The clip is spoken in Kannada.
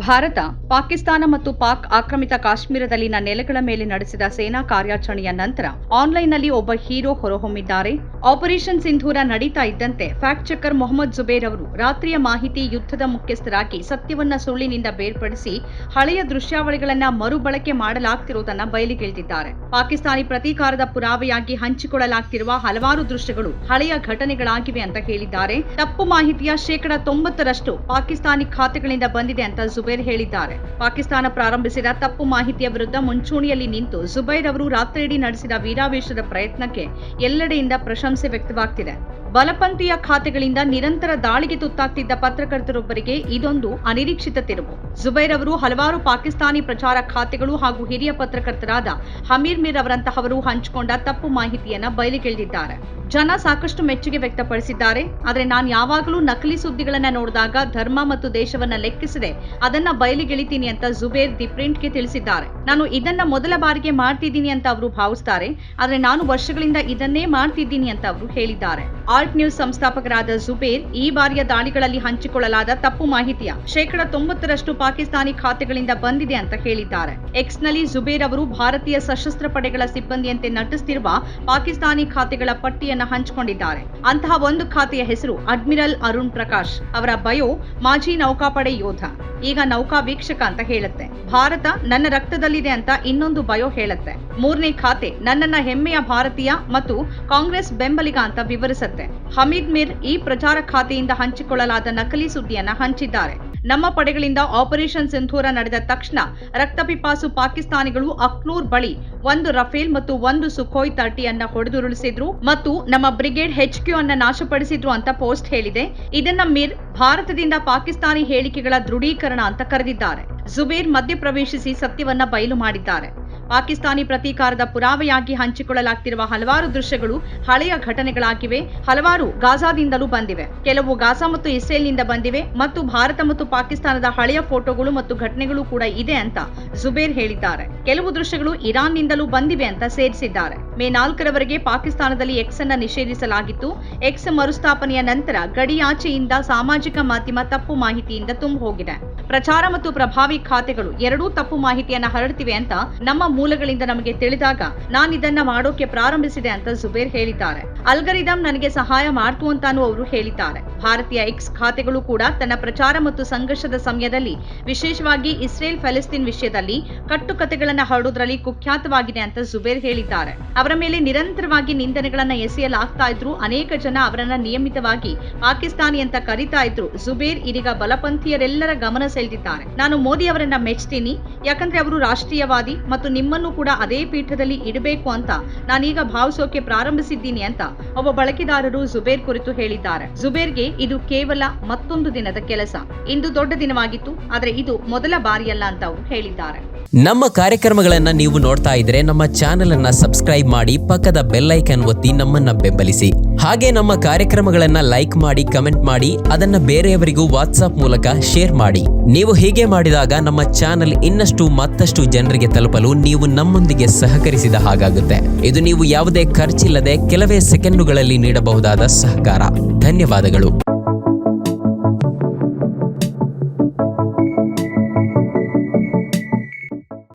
ಭಾರತ, ಪಾಕಿಸ್ತಾನ ಮತ್ತು ಪಾಕ್ ಆಕ್ರಮಿತ ಕಾಶ್ಮೀರದಲ್ಲಿನ ನೆಲೆಗಳ ಮೇಲೆ ನಡೆಸಿದ ಸೇನಾ ಕಾರ್ಯಾಚರಣೆಯ ನಂತರ ಆನ್ಲೈನ್ನಲ್ಲಿ ಒಬ್ಬ ಹೀರೋ ಹೊರಹೊಮ್ಮಿದ್ದಾರೆ. ಆಪರೇಷನ್ ಸಿಂಧೂರ ನಡೀತಾ ಇದ್ದಂತೆ ಫ್ಯಾಕ್ಟ್ ಚೆಕರ್ ಮೊಹಮ್ಮದ್ ಜುಬೇರ್ ಅವರು ರಾತ್ರಿಯ ಮಾಹಿತಿ ಯುದ್ಧದ ಮುಖ್ಯಸ್ಥರಾಗಿ ಸತ್ಯವನ್ನ ಸುಳ್ಳಿನಿಂದ ಬೇರ್ಪಡಿಸಿ ಹಳೆಯ ದೃಶ್ಯಾವಳಿಗಳನ್ನ ಮರುಬಳಕೆ ಮಾಡಲಾಗ್ತಿರುವುದನ್ನ ಬಯಲಿಗೆಳೆದಿದ್ದಾರೆ. ಪಾಕಿಸ್ತಾನಿ ಪ್ರತೀಕಾರದ ಪುರಾವೆಯಾಗಿ ಹಂಚಿಕೊಳ್ಳಲಾಗ್ತಿರುವ ಹಲವಾರು ದೃಶ್ಯಗಳು ಹಳೆಯ ಘಟನೆಗಳಾಗಿವೆ ಅಂತ ಹೇಳಿದ್ದಾರೆ. ತಪ್ಪು ಮಾಹಿತಿಯ 90% ಪಾಕಿಸ್ತಾನಿ ಖಾತೆಗಳಿಂದ ಬಂದಿದೆ ಅಂತ ಜುಬೇರ್ ಹೇಳಿದ್ದಾರೆ. ಪಾಕಿಸ್ತಾನ ಪ್ರಾರಂಭಿಸಿದ ತಪ್ಪು ಮಾಹಿತಿಯ ವಿರುದ್ಧ ಮುಂಚೂಣಿಯಲ್ಲಿ ನಿಂತು ಜುಬೇರ್ ಅವರು ರಾತ್ರಿಯಿಡೀ ನಡೆಸಿದ ವೀರಾವೇಶದ ಪ್ರಯತ್ನಕ್ಕೆ ಎಲ್ಲೆಡೆಯಿಂದ ಪ್ರಶಂಸೆ ವ್ಯಕ್ತವಾಗ್ತಿದೆ. ಬಲಪಂಥೀಯ ಖಾತೆಗಳಿಂದ ನಿರಂತರ ದಾಳಿಗೆ ತುತ್ತಾಗ್ತಿದ್ದ ಪತ್ರಕರ್ತರೊಬ್ಬರಿಗೆ ಇದೊಂದು ಅನಿರೀಕ್ಷಿತ ತಿರುವು. ಜುಬೇರ್ ಅವರು ಹಲವಾರು ಪಾಕಿಸ್ತಾನಿ ಪ್ರಚಾರ ಖಾತೆಗಳು ಹಾಗೂ ಹಿರಿಯ ಪತ್ರಕರ್ತರಾದ ಹಮೀರ್ ಮಿರ್ ಅವರಂತಹವರು ಹಂಚಿಕೊಂಡ ತಪ್ಪು ಮಾಹಿತಿಯನ್ನ ಬಯಲಿಗೆಳೆದಿದ್ದಾರೆ. ಜನ ಸಾಕಷ್ಟು ಮೆಚ್ಚುಗೆ ವ್ಯಕ್ತಪಡಿಸಿದ್ದಾರೆ. ಆದರೆ ನಾನು ಯಾವಾಗಲೂ ನಕಲಿ ಸುದ್ದಿಗಳನ್ನ ನೋಡಿದಾಗ ಧರ್ಮ ಮತ್ತು ದೇಶವನ್ನ ಲೆಕ್ಕಿಸದೆ ಅದನ್ನ ಬಯಲಿಗೆಳಿತೀನಿ ಅಂತ ಜುಬೇರ್ ದಿ ಪ್ರಿಂಟ್ಗೆ ತಿಳಿಸಿದ್ದಾರೆ. ನಾನು ಇದನ್ನ ಮೊದಲ ಬಾರಿಗೆ ಮಾಡ್ತಿದ್ದೀನಿ ಅಂತ ಅವರು ಭಾವಿಸ್ತಾರೆ, ಆದರೆ ನಾನು ವರ್ಷಗಳಿಂದ ಇದನ್ನೇ ಮಾಡ್ತಿದ್ದೀನಿ ಅಂತ ಅವರು ಹೇಳಿದ್ದಾರೆ. ಆಲ್ಟ್ ನ್ಯೂಸ್ ಸಂಸ್ಥಾಪಕರಾದ ಜುಬೇರ್ ಈ ಬಾರಿಯ ದಾಳಿಗಳಲ್ಲಿ ಹಂಚಿಕೊಳ್ಳಲಾದ ತಪ್ಪು ಮಾಹಿತಿಯ 90% ಪಾಕಿಸ್ತಾನಿ ಖಾತೆಗಳಿಂದ ಬಂದಿದೆ ಅಂತ ಹೇಳಿದ್ದಾರೆ. ಎಕ್ಸ್ನಲ್ಲಿ ಜುಬೇರ್ ಅವರು ಭಾರತೀಯ ಸಶಸ್ತ್ರ ಪಡೆಗಳ ಸಿಬ್ಬಂದಿಯಂತೆ ನಟಿಸುತ್ತಿರುವ ಪಾಕಿಸ್ತಾನಿ ಖಾತೆಗಳ ಪಟ್ಟಿಯನ್ನು ಹಂಚಿಕೊಂಡಿದ್ದಾರೆ. ಅಂತಹ ಒಂದು ಖಾತೆಯ ಹೆಸರು ಅಡ್ಮಿರಲ್ ಅರುಣ್ ಪ್ರಕಾಶ್. ಅವರ ಬಯೋ ಮಾಜಿ ನೌಕಾಪಡೆ ಯೋಧ, ಈಗ ನೌಕಾ ವೀಕ್ಷಕ ಅಂತ ಹೇಳುತ್ತೆ. ಭಾರತ ನನ್ನ ರಕ್ತದಲ್ಲಿದೆ ಅಂತ ಇನ್ನೊಂದು ಬಯೋ ಹೇಳುತ್ತೆ. ಮೂರನೇ ಖಾತೆ ನನ್ನನ್ನ ಹೆಮ್ಮೆಯ ಭಾರತೀಯ ಮತ್ತು ಕಾಂಗ್ರೆಸ್ ಬೆಂಬಲಿಗ ಅಂತ ವಿವರಿಸುತ್ತೆ. ಹಮೀದ್ ಮಿರ್ ಈ ಪ್ರಚಾರ ಖಾತೆಯಿಂದ ಹಂಚಿಕೊಳ್ಳಲಾದ ನಕಲಿ ಸುದ್ದಿಯನ್ನ ಹಂಚಿದ್ದಾರೆ. ನಮ್ಮ ಪಡೆಗಳಿಂದ ಆಪರೇಷನ್ ಸಿಂಧೂರ ನಡೆದ ತಕ್ಷಣ ರಕ್ತಪಿಪಾಸು ಪಾಕಿಸ್ತಾನಿಗಳು ಅಕ್ನೂರ್ ಬಳಿ 1 ರಫೇಲ್ ಮತ್ತು 1 ಸುಖೋಯ್ 30 ಅನ್ನ ಹೊಡೆದುರುಳಿಸಿದ್ರು ಮತ್ತು ನಮ್ಮ ಬ್ರಿಗೇಡ್ HQ ಅನ್ನ ನಾಶಪಡಿಸಿದ್ರು ಅಂತ ಪೋಸ್ಟ್ ಹೇಳಿದೆ. ಇದನ್ನ ಮಿರ್ ಭಾರತದಿಂದ ಪಾಕಿಸ್ತಾನಿ ಹೇಳಿಕೆಗಳ ದೃಢೀಕರಣ ಅಂತ ಕರೆದಿದ್ದಾರೆ. ಜುಬೇರ್ ಮಧ್ಯಪ್ರವೇಶಿಸಿ ಸತ್ಯವನ್ನ ಬಯಲು ಮಾಡಿದ್ದಾರೆ. ಪಾಕಿಸ್ತಾನಿ ಪ್ರತೀಕಾರದ ಪುರಾವೆಯಾಗಿ ಹಂಚಿಕೊಳ್ಳಲಾಗ್ತಿರುವ ಹಲವಾರು ದೃಶ್ಯಗಳು ಹಳೆಯ ಘಟನೆಗಳಾಗಿವೆ. ಹಲವಾರು ಗಾಜಾದಿಂದಲೂ ಬಂದಿವೆ, ಕೆಲವು ಗಾಜಾ ಮತ್ತು ಇಸ್ರೇಲ್ನಿಂದ ಬಂದಿವೆ ಮತ್ತು ಭಾರತ ಮತ್ತು ಪಾಕಿಸ್ತಾನದ ಹಳೆಯ ಫೋಟೋಗಳು ಮತ್ತು ಘಟನೆಗಳು ಕೂಡ ಇದೆ ಅಂತ ಜುಬೇರ್ ಹೇಳಿದ್ದಾರೆ. ಕೆಲವು ದೃಶ್ಯಗಳು ಇರಾನ್ನಿಂದಲೂ ಬಂದಿವೆ ಅಂತ ಸೇರಿಸಿದ್ದಾರೆ. ಮೇ 4ರವರೆಗೆ ಪಾಕಿಸ್ತಾನದಲ್ಲಿ ಎಕ್ಸ್ ಅನ್ನ ನಿಷೇಧಿಸಲಾಗಿತ್ತು. ಎಕ್ಸ್ ಮರುಸ್ಥಾಪನೆಯ ನಂತರ ಗಡಿಯಾಚೆಯಿಂದ ಸಾಮಾಜಿಕ ಮಾಧ್ಯಮ ತಪ್ಪು ಮಾಹಿತಿಯಿಂದ ತುಂಬ ಹೋಗಿದೆ. ಪ್ರಚಾರ ಮತ್ತು ಪ್ರಭಾವಿ ಖಾತೆಗಳು ಎರಡೂ ತಪ್ಪು ಮಾಹಿತಿಯನ್ನ ಹರಡ್ತಿವೆ ಅಂತ ನಮ್ಮ ಮೂಲಗಳಿಂದ ನಮಗೆ ತಿಳಿದಾಗ ನಾನಿದನ್ನ ಮಾಡೋಕೆ ಪ್ರಾರಂಭಿಸಿದೆ ಅಂತ ಜುಬೇರ್ ಹೇಳಿದ್ದಾರೆ. ಅಲ್ಗರಿದಮ್ ನನಗೆ ಸಹಾಯ ಮಾಡ್ತು ಅಂತಾನೂ ಅವರು ಹೇಳಿದ್ದಾರೆ. ಭಾರತೀಯ ಎಕ್ಸ್ ಖಾತೆಗಳು ಕೂಡ ತನ್ನ ಪ್ರಚಾರ ಮತ್ತು ಸಂಘರ್ಷದ ಸಮಯದಲ್ಲಿ ವಿಶೇಷವಾಗಿ ಇಸ್ರೇಲ್ ಫೆಲಿಸ್ತೀನ್ ವಿಷಯದಲ್ಲಿ ಕಟ್ಟುಕತೆಗಳನ್ನ ಹರಡುವುದರಲ್ಲಿ ಕುಖ್ಯಾತವಾಗಿದೆ ಅಂತ ಜುಬೇರ್ ಹೇಳಿದ್ದಾರೆ. ಅವರ ಮೇಲೆ ನಿರಂತರವಾಗಿ ನಿಂದನೆಗಳನ್ನ ಎಸೆಯಲಾಗ್ತಾ ಇದ್ರು. ಅನೇಕ ಜನ ಅವರನ್ನ ನಿಯಮಿತವಾಗಿ ಪಾಕಿಸ್ತಾನಿ ಅಂತ ಕರೀತಾ ಇದ್ರು. ಜುಬೇರ್ ಇದೀಗ ಬಲಪಂಥೀಯರೆಲ್ಲರ ಗಮನ ಸೆಳೆದಿದ್ದಾರೆ. ನಾನು ಮೋದಿ ಅವರನ್ನ ಮೆಚ್ತೀನಿ, ಯಾಕಂದ್ರೆ ಅವರು ರಾಷ್ಟ್ರೀಯವಾದಿ ಮತ್ತು ನಿಮ್ಮನ್ನು ಕೂಡ ಅದೇ ಪೀಠದಲ್ಲಿ ಇಡಬೇಕು ಅಂತ ನಾನೀಗ ಭಾವಿಸೋಕೆ ಪ್ರಾರಂಭಿಸಿದ್ದೀನಿ ಅಂತ ಒಬ್ಬ ಬಳಕೆದಾರರು ಜುಬೇರ್ ಕುರಿತು ಹೇಳಿದ್ದಾರೆ. ಜುಬೇರ್ಗೆ ಇದು ಕೇವಲ ಮತ್ತೊಂದು ದಿನದ ಕೆಲಸ. ಇಂದು ದೊಡ್ಡ ದಿನವಾಗಿತ್ತು, ಆದರೆ ಇದು ಮೊದಲ ಬಾರಿಯಲ್ಲ ಅಂತ ಅವರು ಹೇಳಿದ್ದಾರೆ. ನಮ್ಮ ಕಾರ್ಯಕ್ರಮಗಳನ್ನ ನೀವು ನೋಡ್ತಾ ಇದ್ರೆ ನಮ್ಮ ಚಾನೆಲ್ ಅನ್ನ ಸಬ್ಸ್ಕ್ರೈಬ್ ಮಾಡಿ, ಪಕ್ಕದ ಬೆಲ್ ಐಕಾನ್ ಒತ್ತಿ ನಮ್ಮನ್ನ ಬೆಂಬಲಿಸಿ. ಹಾಗೆ ನಮ್ಮ ಕಾರ್ಯಕ್ರಮಗಳನ್ನ ಲೈಕ್ ಮಾಡಿ, ಕಮೆಂಟ್ ಮಾಡಿ, ಅದನ್ನ ಬೇರೆಯವರಿಗೂ ವಾಟ್ಸ್ಆಪ್ ಮೂಲಕ ಶೇರ್ ಮಾಡಿ. ನೀವು ಹೀಗೆ ಮಾಡಿದಾಗ ನಮ್ಮ ಚಾನೆಲ್ ಇನ್ನಷ್ಟು ಮತ್ತಷ್ಟು ಜನರಿಗೆ ತಲುಪಲು ನೀವು ನಮ್ಮೊಂದಿಗೆ ಸಹಕರಿಸಿದ ಹಾಗಾಗುತ್ತೆ. ಇದು ನೀವು ಯಾವುದೇ ಖರ್ಚಿಲ್ಲದೆ ಕೆಲವೇ ಸೆಕೆಂಡುಗಳಲ್ಲಿ ನೀಡಬಹುದಾದ ಸಹಕಾರ. ಧನ್ಯವಾದಗಳು.